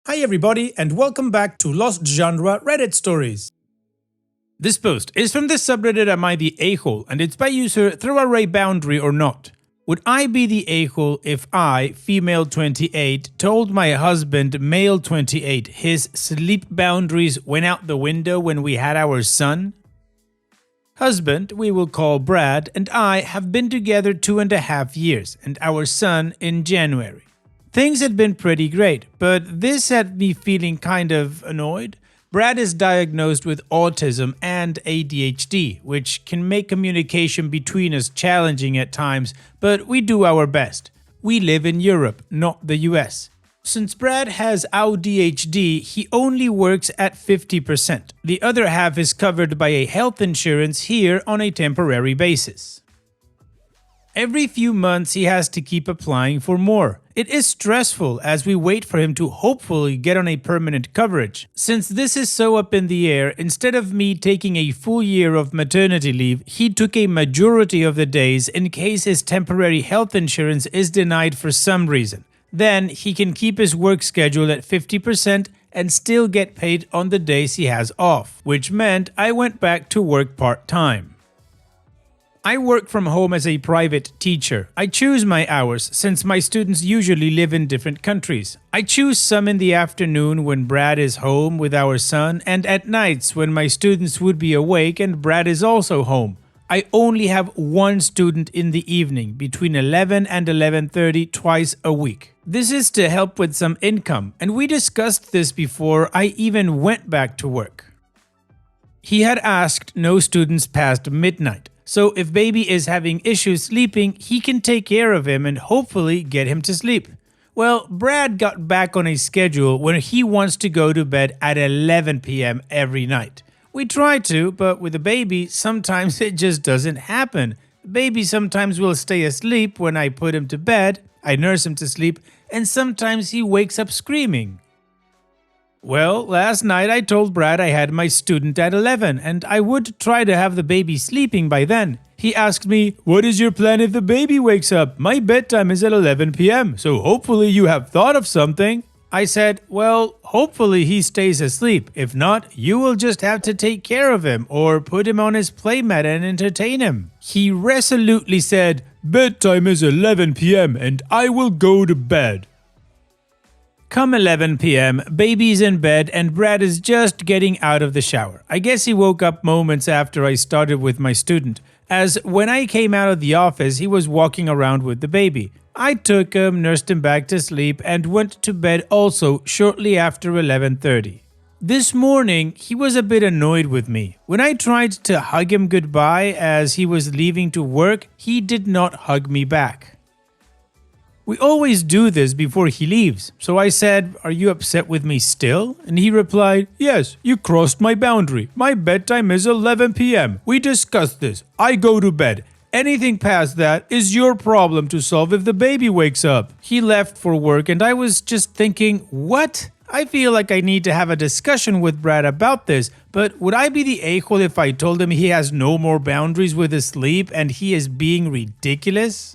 Hi everybody and welcome back to Lost Genre Reddit Stories. This post is from the subreddit Am I the A-hole and it's by user Throw Array Boundary or Not. Would I be the a-hole if I, female 28, told my husband, male 28, his sleep boundaries went out the window when we had our son? Husband, we will call Brad, and I have been together 2.5 years, and our son in January. Things had been pretty great, but this had me feeling kind of annoyed. Brad is diagnosed with autism and ADHD, which can make communication between us challenging at times, but we do our best. We live in Europe, not the US. Since Brad has ADHD, he only works at 50%. The other half is covered by a health insurance here on a temporary basis. Every few months he has to keep applying for more. It is stressful as we wait for him to hopefully get on a permanent coverage. Since this is so up in the air, instead of me taking a full year of maternity leave, he took a majority of the days in case his temporary health insurance is denied for some reason. Then he can keep his work schedule at 50% and still get paid on the days he has off, which meant I went back to work part-time. I work from home as a private teacher. I choose my hours since my students usually live in different countries. I choose some in the afternoon when Brad is home with our son and at nights when my students would be awake and Brad is also home. I only have one student in the evening between 11 and 11:30 twice a week. This is to help with some income, and we discussed this before I even went back to work. He had asked no students past midnight. So if baby is having issues sleeping, he can take care of him and hopefully get him to sleep. Well, Brad got back on a schedule where he wants to go to bed at 11 p.m. every night. We try to, but with a baby, sometimes it just doesn't happen. The baby sometimes will stay asleep when I put him to bed, I nurse him to sleep, and sometimes he wakes up screaming. Well, last night I told Brad I had my student at 11 and I would try to have the baby sleeping by then. He asked me, "What is your plan if the baby wakes up? My bedtime is at 11 p.m., so hopefully you have thought of something." I said, "Well, hopefully he stays asleep. If not, you will just have to take care of him or put him on his playmat and entertain him." He resolutely said, "Bedtime is 11 p.m. and I will go to bed." Come 11 p.m., baby's in bed and Brad is just getting out of the shower. I guess he woke up moments after I started with my student, as when I came out of the office he was walking around with the baby. I took him, nursed him back to sleep and went to bed also shortly after 11:30. This morning he was a bit annoyed with me. When I tried to hug him goodbye as he was leaving to work, he did not hug me back. We always do this before he leaves, so I said, "Are you upset with me still?" And he replied, "Yes, you crossed my boundary. My bedtime is 11 p.m. We discussed this. I go to bed. Anything past that is your problem to solve if the baby wakes up." He left for work and I was just thinking, what? I feel like I need to have a discussion with Brad about this, but would I be the a-hole if I told him he has no more boundaries with his sleep and he is being ridiculous?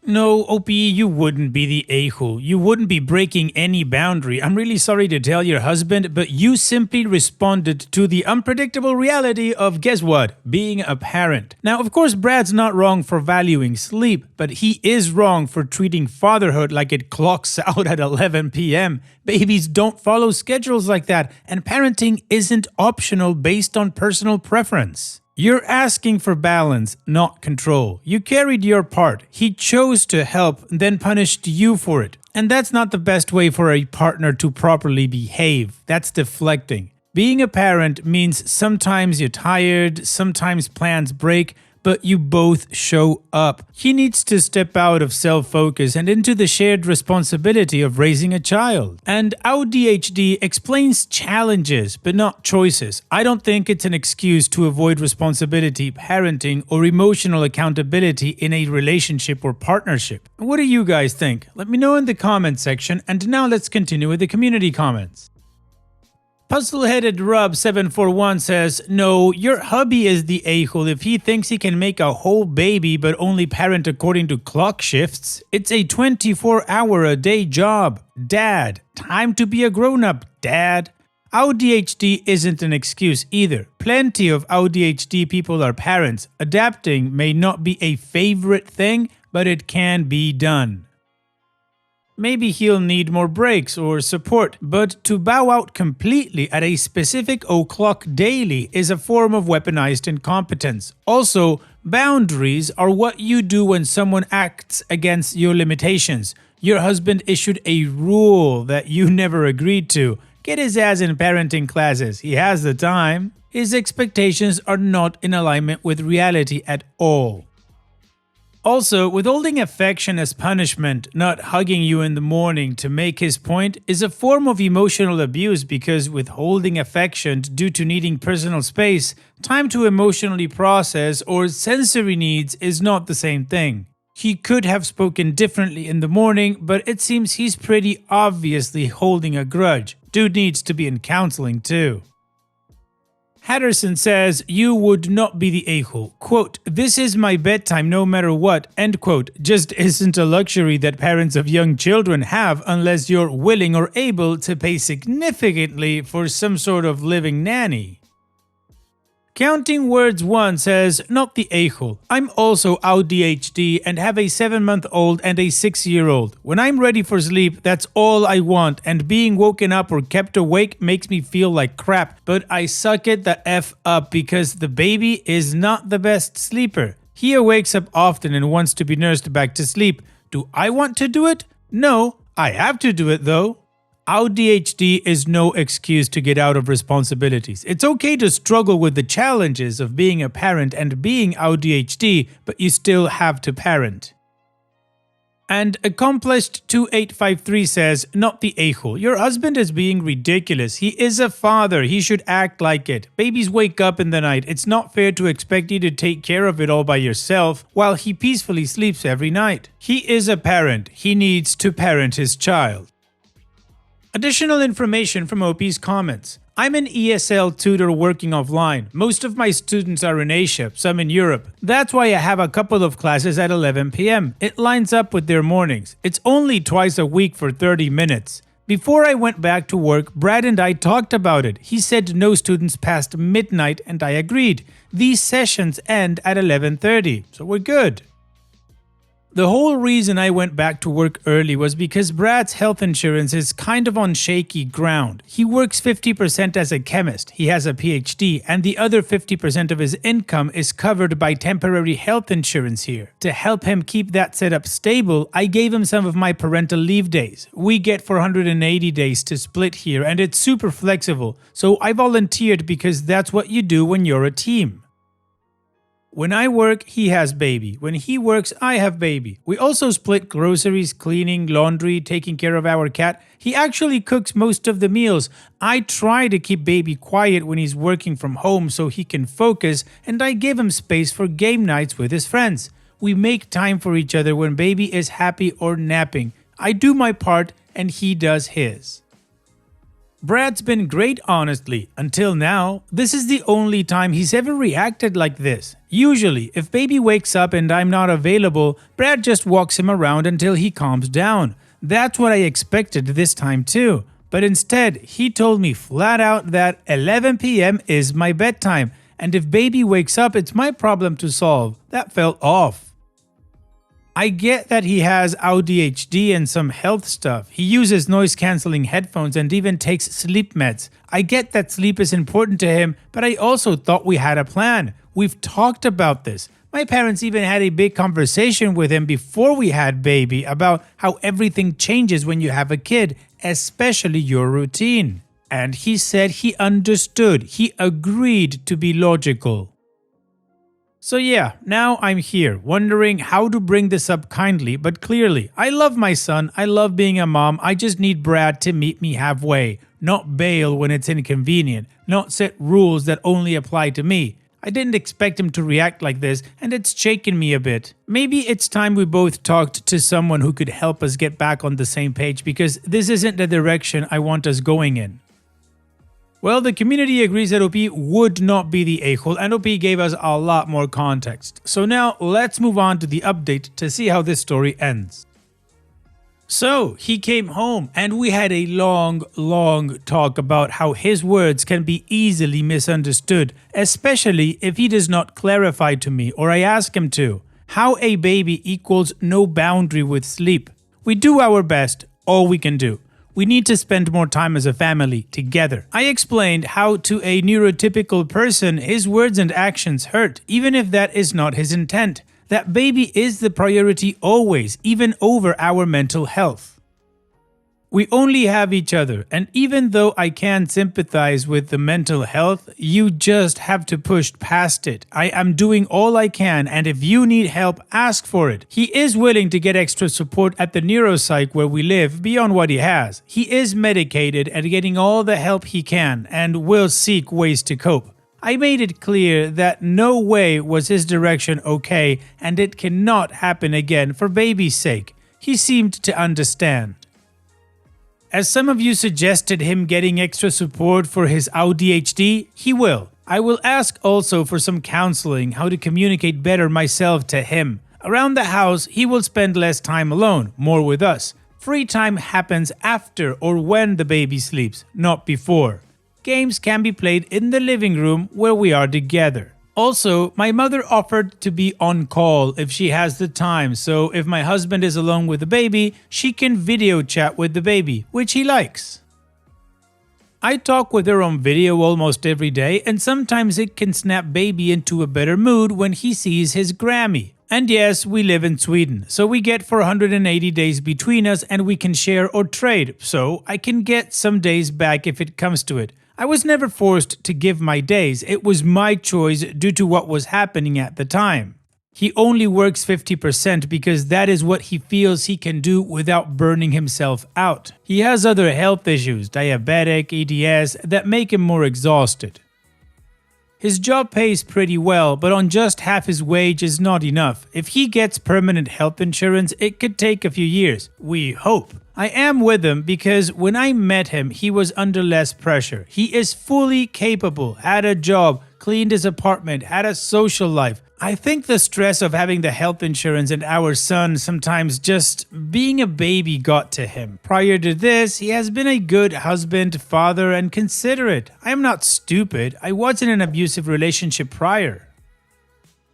No, OP, you wouldn't be the a-hole. You wouldn't be breaking any boundary. I'm really sorry to tell your husband, but you simply responded to the unpredictable reality of, guess what, being a parent. Now, of course, Brad's not wrong for valuing sleep, but he is wrong for treating fatherhood like it clocks out at 11 p.m. Babies don't follow schedules like that, and parenting isn't optional based on personal preference. You're asking for balance, not control. You carried your part. He chose to help, then punished you for it. And that's not the best way for a partner to properly behave. That's deflecting. Being a parent means sometimes you're tired, sometimes plans break, but you both show up. He needs to step out of self-focus and into the shared responsibility of raising a child. And ADHD explains challenges, but not choices. I don't think it's an excuse to avoid responsibility, parenting, or emotional accountability in a relationship or partnership. What do you guys think? Let me know in the comment section, and now let's continue with the community comments. Puzzle-headed Rub741 says, no, your hubby is the a-hole if he thinks he can make a whole baby but only parent according to clock shifts. It's a 24-hour-a-day job. Dad, time to be a grown-up, Dad. ADHD isn't an excuse either. Plenty of ADHD people are parents. Adapting may not be a favorite thing, but it can be done. Maybe he'll need more breaks or support, but to bow out completely at a specific o'clock daily is a form of weaponized incompetence. Also, boundaries are what you do when someone acts against your limitations. Your husband issued a rule that you never agreed to. Get his ass in parenting classes. He has the time. His expectations are not in alignment with reality at all. Also, withholding affection as punishment, not hugging you in the morning to make his point, is a form of emotional abuse because withholding affection due to needing personal space, time to emotionally process, or sensory needs is not the same thing. He could have spoken differently in the morning, but it seems he's pretty obviously holding a grudge. Dude needs to be in counseling too. Hatterson says, you would not be the a-hole. Quote, this is my bedtime no matter what, end quote, just isn't a luxury that parents of young children have unless you're willing or able to pay significantly for some sort of living nanny. Counting Words 1 says, not the a-hole. I'm also ADHD and have a 7-month-old and a 6-year-old. When I'm ready for sleep, that's all I want, and being woken up or kept awake makes me feel like crap, but I suck it the F up because the baby is not the best sleeper. He wakes up often and wants to be nursed back to sleep. Do I want to do it? No, I have to do it though. ADHD is no excuse to get out of responsibilities. It's okay to struggle with the challenges of being a parent and being ADHD, but you still have to parent. And Accomplished 2853 says, not the a-hole. Your husband is being ridiculous. He is a father. He should act like it. Babies wake up in the night. It's not fair to expect you to take care of it all by yourself while he peacefully sleeps every night. He is a parent. He needs to parent his child. Additional information from OP's comments. I'm an ESL tutor working offline. Most of my students are in Asia, some in Europe. That's why I have a couple of classes at 11 p.m. It lines up with their mornings. It's only twice a week for 30 minutes. Before I went back to work, Brad and I talked about it. He said no students past midnight and I agreed. These sessions end at 11:30, so we're good. The whole reason I went back to work early was because Brad's health insurance is kind of on shaky ground. He works 50% as a chemist, he has a PhD, and the other 50% of his income is covered by temporary health insurance here. To help him keep that setup stable, I gave him some of my parental leave days. We get 480 days to split here, and it's super flexible, so I volunteered because that's what you do when you're a team. When I work, he has baby. When he works, I have baby. We also split groceries, cleaning, laundry, taking care of our cat. He actually cooks most of the meals. I try to keep baby quiet when he's working from home so he can focus, and I give him space for game nights with his friends. We make time for each other when baby is happy or napping. I do my part and he does his. Brad's been great, honestly, until now. This is the only time he's ever reacted like this. Usually, if baby wakes up and I'm not available, Brad just walks him around until he calms down. That's what I expected this time too. But instead, he told me flat out that 11 p.m. is my bedtime, and if baby wakes up, it's my problem to solve. That felt off. I get that he has ADHD and some health stuff. He uses noise-canceling headphones and even takes sleep meds. I get that sleep is important to him, but I also thought we had a plan. We've talked about this. My parents even had a big conversation with him before we had baby about how everything changes when you have a kid, especially your routine. And he said he understood. He agreed to be logical. So yeah, now I'm here, wondering how to bring this up kindly but clearly. I love my son, I love being a mom, I just need Brad to meet me halfway. Not bail when it's inconvenient, not set rules that only apply to me. I didn't expect him to react like this, and it's shaken me a bit. Maybe it's time we both talked to someone who could help us get back on the same page, because this isn't the direction I want us going in. Well, the community agrees that OP would not be the a-hole, and OP gave us a lot more context. So now let's move on to the update to see how this story ends. So he came home and we had a long talk about how his words can be easily misunderstood, especially if he does not clarify to me or I ask him to. How a baby equals no boundary with sleep. We do our best, all we can do. We need to spend more time as a family together. I explained how to a neurotypical person his words and actions hurt, even if that is not his intent. That baby is the priority always, even over our mental health. We only have each other, and even though I can sympathize with the mental health, you just have to push past it. I am doing all I can, and if you need help, ask for it. He is willing to get extra support at the neuropsych where we live beyond what he has. He is medicated and getting all the help he can, and will seek ways to cope. I made it clear that no way was his direction okay, and it cannot happen again for baby's sake. He seemed to understand. As some of you suggested him getting extra support for his ADHD, he will. I will ask also for some counseling how to communicate better myself to him. Around the house, he will spend less time alone, more with us. Free time happens after or when the baby sleeps, not before. Games can be played in the living room where we are together. Also, my mother offered to be on call if she has the time, so if my husband is alone with the baby, she can video chat with the baby, which he likes. I talk with her on video almost every day, and sometimes it can snap baby into a better mood when he sees his Grammy. And yes, we live in Sweden, so we get 480 days between us and we can share or trade, so I can get some days back if it comes to it. I was never forced to give my days, it was my choice due to what was happening at the time. He only works 50% because that is what he feels he can do without burning himself out. He has other health issues, diabetic, EDS, that make him more exhausted. His job pays pretty well, but on just half his wage is not enough. If he gets permanent health insurance, it could take a few years. We hope. I am with him because when I met him, he was under less pressure. He is fully capable, had a job, cleaned his apartment, had a social life. I think the stress of having the health insurance and our son sometimes just being a baby got to him. Prior to this, he has been a good husband, father, and considerate. I am not stupid. I was in an abusive relationship prior.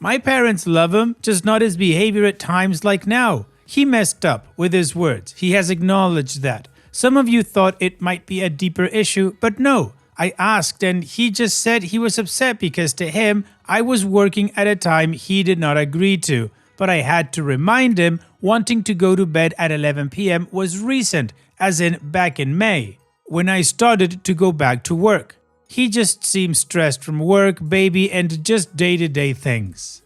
My parents love him, just not his behavior at times like now. He messed up with his words. He has acknowledged that. Some of you thought it might be a deeper issue, but no. I asked and he just said he was upset because to him, I was working at a time he did not agree to. But I had to remind him wanting to go to bed at 11 p.m. was recent, as in back in May, when I started to go back to work. He just seemed stressed from work, baby, and just day-to-day things.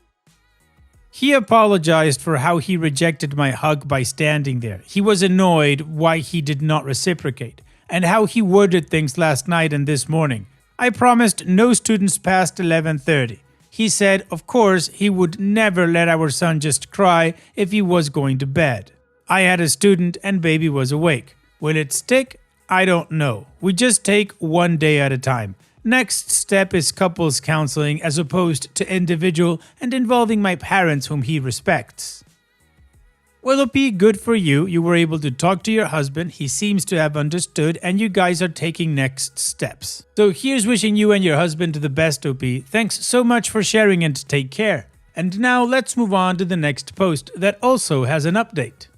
He apologized for how he rejected my hug by standing there. He was annoyed why he did not reciprocate, and how he worded things last night and this morning. I promised no students past 11:30. He said, of course, he would never let our son just cry if he was going to bed. I had a student and baby was awake. Will it stick? I don't know. We just take one day at a time. Next step is couples counseling as opposed to individual and involving my parents whom he respects. Well, OP, good for you. You were able to talk to your husband. He seems to have understood and you guys are taking next steps. So here's wishing you and your husband the best, OP. Thanks so much for sharing and take care. And now let's move on to the next post that also has an update.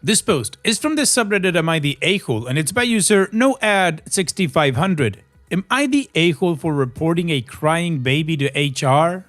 This post is from the subreddit Am I the A-hole and it's by user NoAd6500. Am I the a-hole for reporting a crying baby to HR?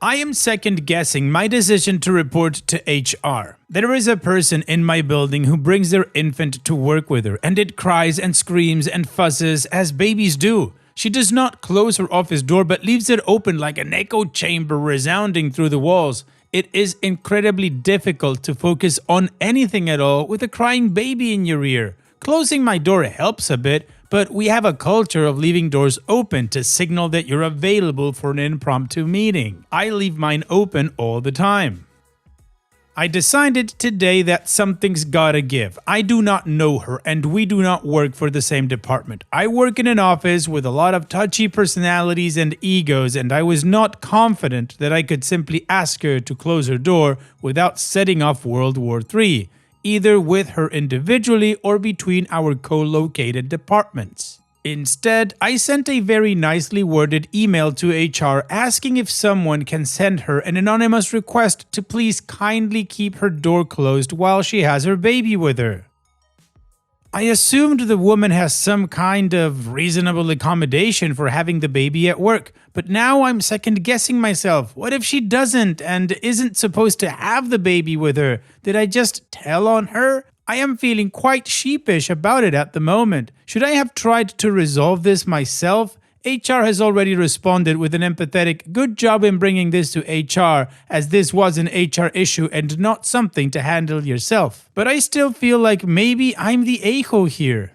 I am second guessing my decision to report to HR. There is a person in my building who brings their infant to work with her and it cries and screams and fusses as babies do. She does not close her office door but leaves it open like an echo chamber resounding through the walls. It is incredibly difficult to focus on anything at all with a crying baby in your ear. Closing my door helps a bit, but we have a culture of leaving doors open to signal that you're available for an impromptu meeting. I leave mine open all the time. I decided today that something's gotta give. I do not know her and we do not work for the same department. I work in an office with a lot of touchy personalities and egos, and I was not confident that I could simply ask her to close her door without setting off World War III, either with her individually or between our co-located departments. Instead, I sent a very nicely worded email to HR asking if someone can send her an anonymous request to please kindly keep her door closed while she has her baby with her. I assumed the woman has some kind of reasonable accommodation for having the baby at work, but now I'm second guessing myself. What if she doesn't and isn't supposed to have the baby with her? Did I just tell on her? I am feeling quite sheepish about it at the moment. Should I have tried to resolve this myself? HR has already responded with an empathetic "good job in bringing this to HR," as this was an HR issue and not something to handle yourself. But I still feel like maybe I'm the a-hole here.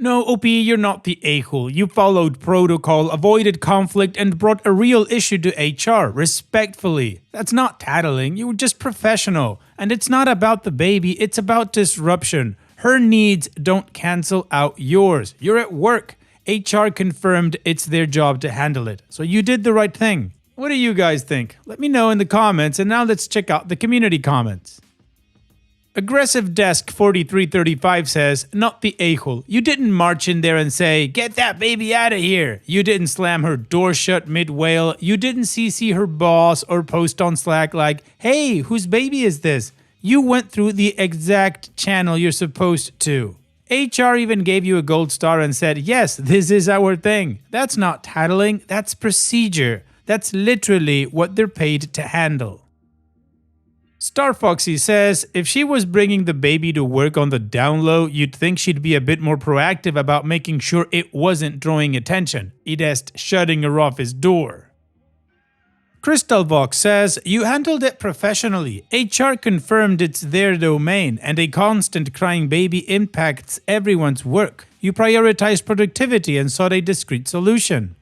No, OP, you're not the a-hole. You followed protocol, avoided conflict, and brought a real issue to HR, respectfully. That's not tattling, you were just professional. And it's not about the baby, it's about disruption. Her needs don't cancel out yours. You're at work. HR confirmed it's their job to handle it. So you did the right thing. What do you guys think? Let me know in the comments, and now let's check out the community comments. Aggressive Desk 4335 says, not the a-hole. You didn't march in there and say, "Get that baby out of here." You didn't slam her door shut mid-wail. You didn't CC her boss or post on Slack like, "Hey, whose baby is this?" You went through the exact channel you're supposed to. HR even gave you a gold star and said, "Yes, this is our thing." That's not tattling, that's procedure. That's literally what they're paid to handle. Star Foxy says, if she was bringing the baby to work on the down low, you'd think she'd be a bit more proactive about making sure it wasn't drawing attention. Idest shutting her off his door. Crystal Vox says, you handled it professionally. HR confirmed it's their domain, and a constant crying baby impacts everyone's work. You prioritized productivity and sought a discreet solution.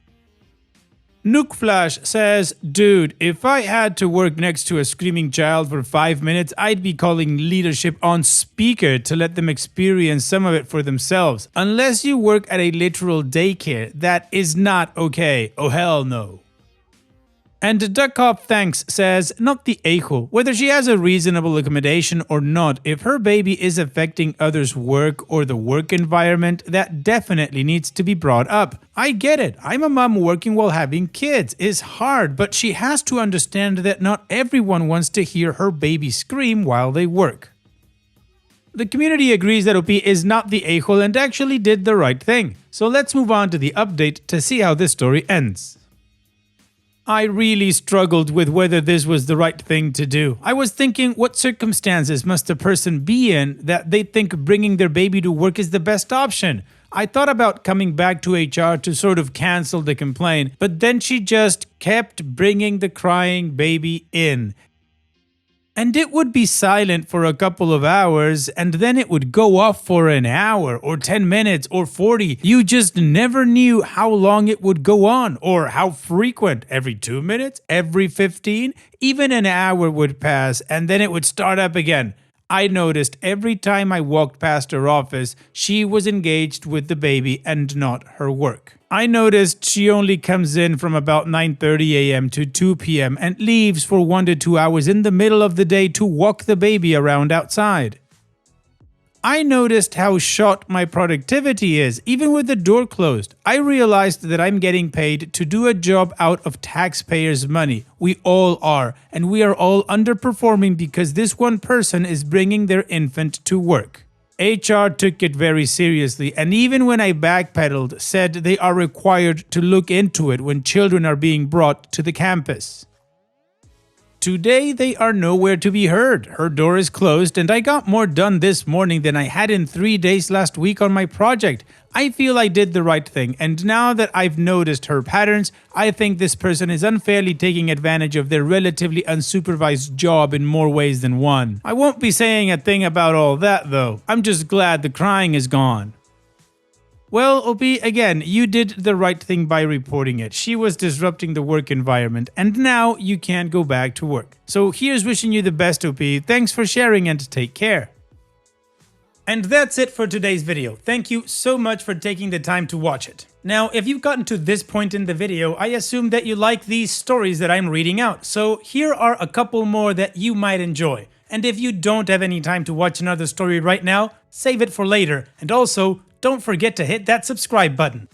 Nuke Flash says, dude, if I had to work next to a screaming child for 5 minutes, I'd be calling leadership on speaker to let them experience some of it for themselves. Unless you work at a literal daycare, that is not okay. Oh hell no. And Duckoff Thanks says, not the a-hole. Whether she has a reasonable accommodation or not, if her baby is affecting others' work or the work environment, that definitely needs to be brought up. I get it. I'm a mom working while having kids. It's hard, but she has to understand that not everyone wants to hear her baby scream while they work. The community agrees that OP is not the a-hole and actually did the right thing. So let's move on to the update to see how this story ends. I really struggled with whether this was the right thing to do. I was thinking, what circumstances must a person be in that they think bringing their baby to work is the best option? I thought about coming back to HR to sort of cancel the complaint, but then she just kept bringing the crying baby in. And it would be silent for a couple of hours, and then it would go off for an hour, or 10 minutes, or 40. You just never knew how long it would go on, or how frequent. Every 2 minutes? Every 15? Even an hour would pass, and then it would start up again. I noticed every time I walked past her office, she was engaged with the baby and not her work. I noticed she only comes in from about 9:30 a.m. to 2 p.m. and leaves for 1 to 2 hours in the middle of the day to walk the baby around outside. I noticed how short my productivity is, even with the door closed. I realized that I'm getting paid to do a job out of taxpayers' money. We all are, and we are all underperforming because this one person is bringing their infant to work. HR took it very seriously, and even when I backpedaled, said they are required to look into it when children are being brought to the campus. Today, they are nowhere to be heard. Her door is closed, and I got more done this morning than I had in 3 days last week on my project. I feel I did the right thing, and now that I've noticed her patterns, I think this person is unfairly taking advantage of their relatively unsupervised job in more ways than one. I won't be saying a thing about all that, though. I'm just glad the crying is gone. Well, OP, again, you did the right thing by reporting it. She was disrupting the work environment, and now you can't go back to work. So here's wishing you the best, OP. Thanks for sharing and take care. And that's it for today's video. Thank you so much for taking the time to watch it. Now, if you've gotten to this point in the video, I assume that you like these stories that I'm reading out. So here are a couple more that you might enjoy. And if you don't have any time to watch another story right now, save it for later. And also, don't forget to hit that subscribe button.